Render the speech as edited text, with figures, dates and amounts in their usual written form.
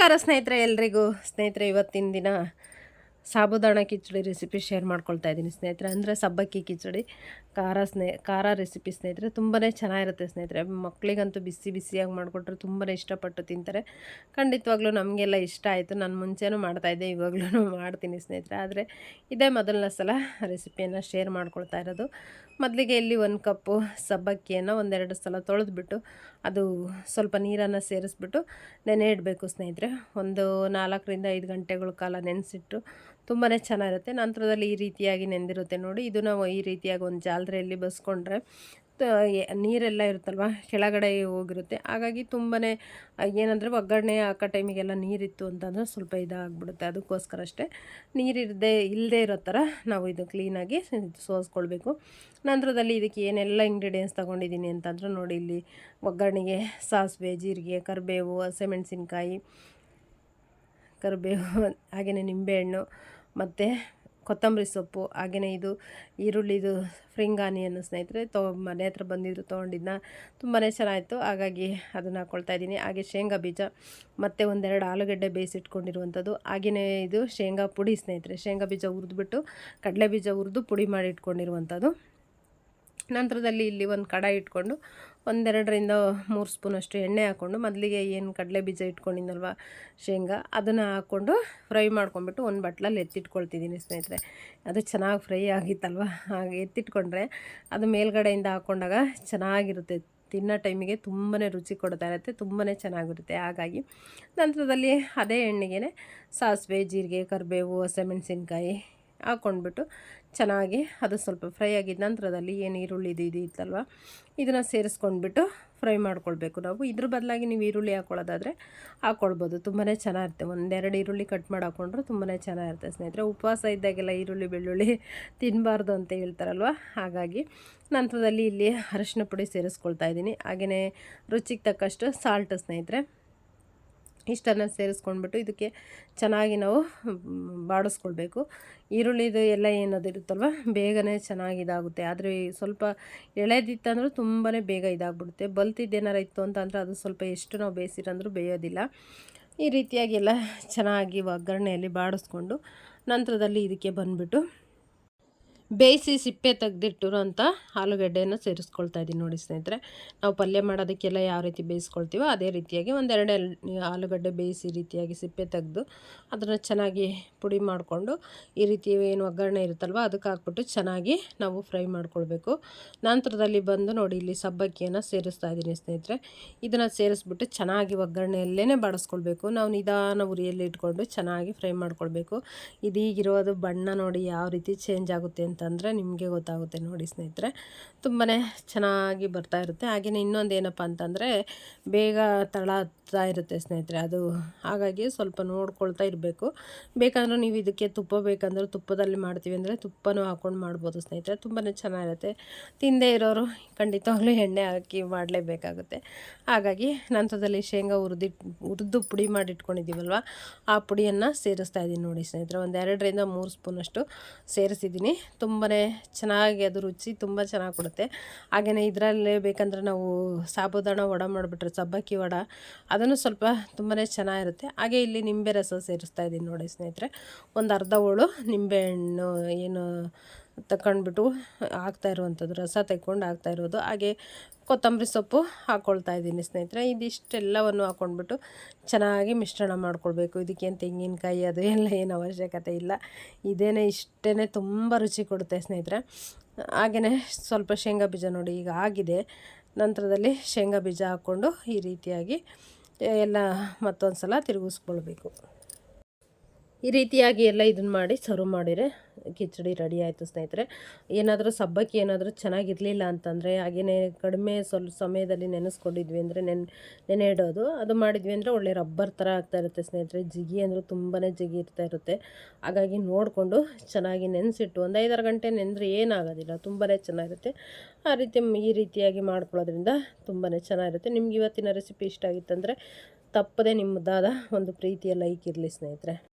ನಮಸ್ಕಾರ ಸ್ನೇಹಿತರೆ, ಎಲ್ರಿಗೂ. ಸ್ನೇಹಿತರೆ, ಇವತ್ತಿನ ದಿನ ಸಾಬುದಾಣ ಕಿಚಡಿ ರೆಸಿಪಿ ಶೇರ್ ಮಾಡ್ಕೊಳ್ತಾ ಇದ್ದೀನಿ ಸ್ನೇಹಿತರೆ. ಅಂದರೆ ಸಬ್ಬಕ್ಕಿ ಕಿಚಡಿ ಖಾರ ರೆಸಿಪಿ ಸ್ನೇಹಿತರೆ. ತುಂಬಾ ಚೆನ್ನಾಗಿರುತ್ತೆ ಸ್ನೇಹಿತರೆ. ಮಕ್ಕಳಿಗಂತೂ ಬಿಸಿ ಬಿಸಿಯಾಗಿ ಮಾಡಿಕೊಟ್ರೆ ತುಂಬಾ ಇಷ್ಟಪಟ್ಟು ತಿಂತಾರೆ. ಖಂಡಿತವಾಗ್ಲೂ ನಮಗೆಲ್ಲ ಇಷ್ಟ ಆಯಿತು. ನಾನು ಮುಂಚೆನೂ ಮಾಡ್ತಾಯಿದ್ದೆ, ಇವಾಗಲೂ ಮಾಡ್ತೀನಿ ಸ್ನೇಹಿತರೆ. ಆದರೆ ಇದೇ ಮೊದಲನೇ ಸಲ ರೆಸಿಪಿಯನ್ನು ಶೇರ್ ಮಾಡ್ಕೊಳ್ತಾ ಇರೋದು. ಮೊದಲಿಗೆ ಇಲ್ಲಿ 1 ಕಪ್ಪು ಸಬ್ಬಕ್ಕಿಯನ್ನು ಒಂದೆರಡು ಸಲ ತೊಳೆದ್ಬಿಟ್ಟು ಅದು ಸ್ವಲ್ಪ ನೀರನ್ನು ಸೇರಿಸ್ಬಿಟ್ಟು ನೆನೆ ಇಡಬೇಕು ಸ್ನೇಹಿತರೆ. ಒಂದು 4ರಿಂದ 5 ಗಂಟೆಗಳ ಕಾಲ ನೆನೆಸಿಟ್ಟು ತುಂಬಾ ಚೆನ್ನಾಗಿರುತ್ತೆ. ನಂತರದಲ್ಲಿ ಈ ರೀತಿಯಾಗಿ ನೆಂದಿರುತ್ತೆ ನೋಡಿ. ಇದು ನಾವು ಈ ರೀತಿಯಾಗಿ ಒಂದು ಜಾಲರಿಯಲ್ಲಿ ಬಸ್ಕೊಂಡ್ರೆ ನೀರೆಲ್ಲ ಇರುತ್ತಲ್ವ ಕೆಳಗಡೆ ಹೋಗಿರುತ್ತೆ. ಹಾಗಾಗಿ ತುಂಬಾ ಏನಂದರೆ ಒಗ್ಗರಣೆ ಹಾಕೋ ಟೈಮಿಗೆಲ್ಲ ನೀರಿತ್ತು ಅಂತಂದರೆ ಸ್ವಲ್ಪ ಇದಾಗ್ಬಿಡುತ್ತೆ. ಅದಕ್ಕೋಸ್ಕರ ಅಷ್ಟೇ ಇಲ್ಲದೆ ಇರೋ ಥರ ನಾವು ಇದು ಕ್ಲೀನಾಗಿ ಸೋಸ್ಕೊಳ್ಬೇಕು. ನಂತರದಲ್ಲಿ ಇದಕ್ಕೆ ಏನೆಲ್ಲ ಇಂಗ್ರೀಡಿಯೆಂಟ್ಸ್ ತೊಗೊಂಡಿದ್ದೀನಿ ಅಂತಂದ್ರೆ ನೋಡಿ, ಇಲ್ಲಿ ಒಗ್ಗರಣೆಗೆ ಸಾಸಿವೆ, ಜೀರಿಗೆ, ಕರಿಬೇವು, ಹಸಿಮೆಣಸಿನ್ಕಾಯಿ, ಹಾಗೆಯೇ ನಿಂಬೆಹಣ್ಣು ಮತ್ತು ಕೊತ್ತಂಬರಿ ಸೊಪ್ಪು, ಹಾಗೆಯೇ ಇದು ಈರುಳ್ಳಿದು ಸ್ಪ್ರಿಂಗ್ ಆನಿಯನ್ ಸ್ನೇಹಿತರೆ. ಮನೆ ಹತ್ರ ಬಂದಿದ್ರು ತೊಗೊಂಡಿದ್ದನ್ನ, ತುಂಬಾ ಚೆನ್ನಾಗಿತ್ತು. ಹಾಗಾಗಿ ಅದನ್ನು ಹಾಕ್ಕೊಳ್ತಾ ಇದ್ದೀನಿ. ಹಾಗೆ ಶೇಂಗಾ ಬೀಜ ಮತ್ತು ಒಂದೆರಡು ಆಲೂಗಡ್ಡೆ ಬೇಯಿಸಿಟ್ಕೊಂಡಿರುವಂಥದ್ದು. ಹಾಗೆಯೇ ಇದು ಶೇಂಗಾ ಪುಡಿ ಸ್ನೇಹಿತರೆ. ಶೇಂಗಾ ಬೀಜ ಹುರಿದ್ಬಿಟ್ಟು ಕಡಲೆ ಬೀಜ ಹುರಿದು ಪುಡಿ ಮಾಡಿ ಇಟ್ಕೊಂಡಿರುವಂಥದ್ದು. ನಂತರದಲ್ಲಿ ಇಲ್ಲಿ ಒಂದು ಕಡಾಯಿ ಇಟ್ಕೊಂಡು 1-2ರಿಂದ 3 ಸ್ಪೂನಷ್ಟು ಎಣ್ಣೆ ಹಾಕ್ಕೊಂಡು, ಮೊದಲಿಗೆ ಏನು ಕಡಲೆ ಬೀಜ ಇಟ್ಕೊಂಡಿದ್ದಲ್ವ ಶೇಂಗಾ, ಅದನ್ನು ಹಾಕ್ಕೊಂಡು ಫ್ರೈ ಮಾಡ್ಕೊಂಬಿಟ್ಟು ಒಂದು ಬಟ್ಲಲ್ಲಿ ಎತ್ತಿಟ್ಕೊಳ್ತಿದ್ದೀನಿ ಸ್ನೇಹಿತರೆ. ಅದು ಚೆನ್ನಾಗಿ ಫ್ರೈ ಆಗಿತ್ತಲ್ವ, ಹಾಗೆ ಎತ್ತಿಟ್ಕೊಂಡ್ರೆ ಅದು ಮೇಲ್ಗಡೆಯಿಂದ ಹಾಕ್ಕೊಂಡಾಗ ಚೆನ್ನಾಗಿರುತ್ತೆ. ತಿನ್ನೋ ಟೈಮಿಗೆ ತುಂಬಾ ರುಚಿ ಕೊಡ್ತಾ ಇರುತ್ತೆ, ತುಂಬಾ ಚೆನ್ನಾಗಿರುತ್ತೆ. ಹಾಗಾಗಿ ನಂತರದಲ್ಲಿ ಅದೇ ಎಣ್ಣೆಗೆ ಸಾಸಿವೆ, ಜೀರಿಗೆ, ಕರಿಬೇವು, ಹಸಿಮೆಣಸಿನ್ಕಾಯಿ ಹಾಕ್ಕೊಂಡ್ಬಿಟ್ಟು ಚೆನ್ನಾಗಿ ಅದು ಸ್ವಲ್ಪ ಫ್ರೈ ಆಗಿದ್ದ ನಂತರದಲ್ಲಿ ಏನು ಈರುಳ್ಳಿದು ಇದು ಇತ್ತಲ್ವ, ಇದನ್ನು ಸೇರಿಸ್ಕೊಂಡ್ಬಿಟ್ಟು ಫ್ರೈ ಮಾಡ್ಕೊಳ್ಬೇಕು ನಾವು. ಇದ್ರ ಬದಲಾಗಿ ನೀವು ಈರುಳ್ಳಿ ಹಾಕ್ಕೊಳ್ಳೋದಾದರೆ ಹಾಕ್ಕೊಳ್ಬೋದು, ತುಂಬಾ ಚೆನ್ನಾಗಿರುತ್ತೆ. 1-2 ಈರುಳ್ಳಿ ಕಟ್ ಮಾಡಿ ಹಾಕ್ಕೊಂಡ್ರೆ ತುಂಬಾ ಚೆನ್ನಾಗಿರುತ್ತೆ ಸ್ನೇಹಿತರೆ. ಉಪವಾಸ ಇದ್ದಾಗೆಲ್ಲ ಈರುಳ್ಳಿ ಬೆಳ್ಳುಳ್ಳಿ ತಿನ್ನಬಾರ್ದು ಅಂತ ಹೇಳ್ತಾರಲ್ವ, ಹಾಗಾಗಿ ನಂತರದಲ್ಲಿ ಇಲ್ಲಿ ಅರಿಶಿನ ಪುಡಿ ಸೇರಿಸ್ಕೊಳ್ತಾ ಇದ್ದೀನಿ. ಹಾಗೆಯೇ ರುಚಿಗೆ ತಕ್ಕಷ್ಟು ಸಾಲ್ಟ್ ಸ್ನೇಹಿತರೆ. ಇಷ್ಟನ್ನು ಸೇರಿಸ್ಕೊಂಡ್ಬಿಟ್ಟು ಇದಕ್ಕೆ ಚೆನ್ನಾಗಿ ನಾವು ಬಾಡಿಸ್ಕೊಳ್ಬೇಕು. ಈರುಳ್ಳಿದು ಎಲ್ಲ ಏನದಿರುತ್ತಲ್ವ ಬೇಗನೆ ಚೆನ್ನಾಗಿದಾಗುತ್ತೆ. ಆದರೆ ಸ್ವಲ್ಪ ಎಳೆದಿತ್ತಂದ್ರೂ ತುಂಬಾ ಬೇಗ ಇದಾಗ್ಬಿಡುತ್ತೆ. ಬಲ್ತಿದ್ದೇನಾರು ಇತ್ತು ಅಂತಂದರೆ ಅದು ಸ್ವಲ್ಪ ಎಷ್ಟು ನಾವು ಬೇಯಿಸಿರಂದ್ರೂ ಬೇಯೋದಿಲ್ಲ. ಈ ರೀತಿಯಾಗಿ ಎಲ್ಲ ಚೆನ್ನಾಗಿ ಒಗ್ಗರಣೆಯಲ್ಲಿ ಬಾಡಿಸ್ಕೊಂಡು ನಂತರದಲ್ಲಿ ಇದಕ್ಕೆ ಬಂದುಬಿಟ್ಟು ಬೇಯಿಸಿ ಸಿಪ್ಪೆ ತೆಗೆದಿಟ್ಟಿರೋಂಥ ಆಲೂಗಡ್ಡೆಯನ್ನು ಸೇರಿಸ್ಕೊಳ್ತಾ ಇದ್ದೀನಿ ನೋಡಿ ಸ್ನೇಹಿತರೆ. ನಾವು ಪಲ್ಯ ಮಾಡೋದಕ್ಕೆಲ್ಲ ಯಾವ ರೀತಿ ಬೇಯಿಸ್ಕೊಳ್ತೀವೋ ಅದೇ ರೀತಿಯಾಗಿ 1-2 ಆಲೂಗಡ್ಡೆ ಬೇಯಿಸಿ ರೀತಿಯಾಗಿ ಸಿಪ್ಪೆ ತೆಗೆದು ಅದನ್ನು ಚೆನ್ನಾಗಿ ಪುಡಿ ಮಾಡಿಕೊಂಡು ಈ ರೀತಿ ಏನು ಒಗ್ಗರಣೆ ಇರುತ್ತಲ್ವ ಅದಕ್ಕೆ ಹಾಕ್ಬಿಟ್ಟು ಚೆನ್ನಾಗಿ ನಾವು ಫ್ರೈ ಮಾಡ್ಕೊಳ್ಬೇಕು. ನಂತರದಲ್ಲಿ ಬಂದು ನೋಡಿ, ಇಲ್ಲಿ ಸಬ್ಬಕ್ಕಿಯನ್ನು ಸೇರಿಸ್ತಾ ಇದ್ದೀನಿ ಸ್ನೇಹಿತರೆ. ಇದನ್ನು ಸೇರಿಸ್ಬಿಟ್ಟು ಚೆನ್ನಾಗಿ ಒಗ್ಗರಣೆಯಲ್ಲೇ ಬಾಡಿಸ್ಕೊಳ್ಬೇಕು. ನಾವು ನಿಧಾನ ಉರಿಯಲ್ಲಿ ಇಟ್ಕೊಂಡು ಚೆನ್ನಾಗಿ ಫ್ರೈ ಮಾಡ್ಕೊಳ್ಬೇಕು. ಇದೀಗಿರೋದು ಬಣ್ಣ ನೋಡಿ ಯಾವ ರೀತಿ ಚೇಂಜ್ ಆಗುತ್ತೆ ಅಂತಂದರೆ ನಿಮಗೆ ಗೊತ್ತಾಗುತ್ತೆ ನೋಡಿ ಸ್ನೇಹಿತರೆ. ತುಂಬಾ ಚೆನ್ನಾಗಿ ಬರ್ತಾ ಇರುತ್ತೆ. ಹಾಗೆಯೇ ಇನ್ನೊಂದು ಏನಪ್ಪ ಅಂತಂದರೆ ಬೇಗ ತಳ ಹತ್ತಾ ಇರುತ್ತೆ ಸ್ನೇಹಿತರೆ ಅದು. ಹಾಗಾಗಿ ಸ್ವಲ್ಪ ನೋಡ್ಕೊಳ್ತಾ ಇರಬೇಕು. ಬೇಕಂದ್ರೆ ನೀವು ಇದಕ್ಕೆ ತುಪ್ಪ ಬೇಕಂದ್ರೆ ತುಪ್ಪದಲ್ಲಿ ಮಾಡ್ತೀವಿ ಅಂದರೆ ತುಪ್ಪನೂ ಹಾಕ್ಕೊಂಡು ಮಾಡ್ಬೋದು ಸ್ನೇಹಿತರೆ. ತುಂಬಾ ಚೆನ್ನಾಗಿರುತ್ತೆ. ತಿಂದೇ ಇರೋರು ಖಂಡಿತವಾಗ್ಲೂ ಎಣ್ಣೆ ಹಾಕಿ ಮಾಡಲೇಬೇಕಾಗುತ್ತೆ. ಹಾಗಾಗಿ ನಂತರದಲ್ಲಿ ಶೇಂಗಾ ಹುರಿದು ಪುಡಿ ಮಾಡಿ ಇಟ್ಕೊಂಡಿದ್ದೀವಲ್ವ ಆ ಪುಡಿಯನ್ನು ಸೇರಿಸ್ತಾ ಇದ್ದೀನಿ ನೋಡಿ ಸ್ನೇಹಿತರೆ. 1-2ರಿಂದ 3 ಸ್ಪೂನಷ್ಟು ಸೇರಿಸಿದ್ದೀನಿ. ತುಂಬಾ ಚೆನ್ನಾಗಿ ಅದು ರುಚಿ ತುಂಬ ಚೆನ್ನಾಗಿ ಕೊಡುತ್ತೆ. ಹಾಗೆಯೇ ಇದರಲ್ಲೇ ಬೇಕಂದ್ರೆ ನಾವು ಸಾಬುದಾಣ ವಡೆ ಮಾಡಿಬಿಟ್ರೆ ಸಬ್ಬಕ್ಕಿ ವಡೆ ಅದನ್ನು ಸ್ವಲ್ಪ ತುಂಬಾ ಚೆನ್ನಾಗಿರುತ್ತೆ. ಹಾಗೆ ಇಲ್ಲಿ ನಿಂಬೆ ರಸ ಸೇರಿಸ್ತಾ ಇದ್ದೀನಿ ನೋಡಿ ಸ್ನೇಹಿತರೆ. ಒಂದು ಅರ್ಧ ಹೋಳು ನಿಂಬೆಹಣ್ಣು ಏನು ತಗೊಂಡ್ಬಿಟ್ಟು ಹಾಕ್ತಾ ಇರುವಂಥದ್ದು, ರಸ ತೆಕ್ಕೊಂಡು ಹಾಕ್ತಾ ಇರೋದು. ಹಾಗೆ ಕೊತ್ತಂಬರಿ ಸೊಪ್ಪು ಹಾಕ್ಕೊಳ್ತಾ ಇದ್ದೀನಿ ಸ್ನೇಹಿತರೆ. ಇದಿಷ್ಟೆಲ್ಲವನ್ನು ಹಾಕ್ಕೊಂಡ್ಬಿಟ್ಟು ಚೆನ್ನಾಗಿ ಮಿಶ್ರಣ ಮಾಡ್ಕೊಳ್ಬೇಕು. ಇದಕ್ಕೇನು ತೆಂಗಿನಕಾಯಿ ಅದು ಎಲ್ಲ ಏನು ಅವಶ್ಯಕತೆ ಇಲ್ಲ. ಇಷ್ಟೇ ತುಂಬ ರುಚಿ ಕೊಡುತ್ತೆ ಸ್ನೇಹಿತರೆ. ಹಾಗೆಯೇ ಸ್ವಲ್ಪ ಶೇಂಗಾ ಬೀಜ ನೋಡಿ ಈಗ ಆಗಿದೆ. ನಂತರದಲ್ಲಿ ಶೇಂಗಾ ಬೀಜ ಹಾಕ್ಕೊಂಡು ಈ ರೀತಿಯಾಗಿ ಎಲ್ಲ ಮತ್ತೊಂದು ಸಲ ತಿರುಗಿಸ್ಕೊಳ್ಬೇಕು. ಈ ರೀತಿಯಾಗಿ ಎಲ್ಲ ಇದನ್ನು ಮಾಡಿ ಸರ್ವ್ ಮಾಡಿದರೆ ಕಿಚಡಿ ರೆಡಿ ಆಯಿತು ಸ್ನೇಹಿತರೆ. ಏನಾದರೂ ಸಬ್ಬಕ್ಕಿ ಏನಾದರೂ ಚೆನ್ನಾಗಿರಲಿಲ್ಲ ಅಂತಂದರೆ, ಹಾಗೆಯೇ ಕಡಿಮೆ ಸ್ವಲ್ಪ ಸಮಯದಲ್ಲಿ ನೆನೆಸ್ಕೊಂಡಿದ್ವಿ ಅಂದರೆ ನೆನೆ ಇಡೋದು ಅದು ಮಾಡಿದ್ವಿ ಅಂದರೆ ಒಳ್ಳೆ ರಬ್ಬರ್ ಥರ ಆಗ್ತಾ ಇರುತ್ತೆ ಸ್ನೇಹಿತರೆ. ಜಿಗಿ ಅಂದರೆ ತುಂಬಾ ಜಿಗಿ ಇರ್ತಾ ಇರುತ್ತೆ. ಹಾಗಾಗಿ ನೋಡಿಕೊಂಡು ಚೆನ್ನಾಗಿ ನೆನೆಸಿಟ್ಟು ಒಂದು 5-6 ಗಂಟೆ ನೆನೆದ್ರೆ ಏನಾಗೋದಿಲ್ಲ, ತುಂಬಾ ಚೆನ್ನಾಗಿರುತ್ತೆ. ಈ ರೀತಿಯಾಗಿ ಮಾಡ್ಕೊಳ್ಳೋದ್ರಿಂದ ತುಂಬಾ ಚೆನ್ನಾಗಿರುತ್ತೆ. ನಿಮ್ಗೆ ಇವತ್ತಿನ ರೆಸಿಪಿ ಇಷ್ಟ ಆಗಿತ್ತಂದರೆ ತಪ್ಪದೆ ನಿಮ್ಮದಾದ ಒಂದು ಪ್ರೀತಿಯ ಲೈಕ್ ಇರಲಿ ಸ್ನೇಹಿತರೆ.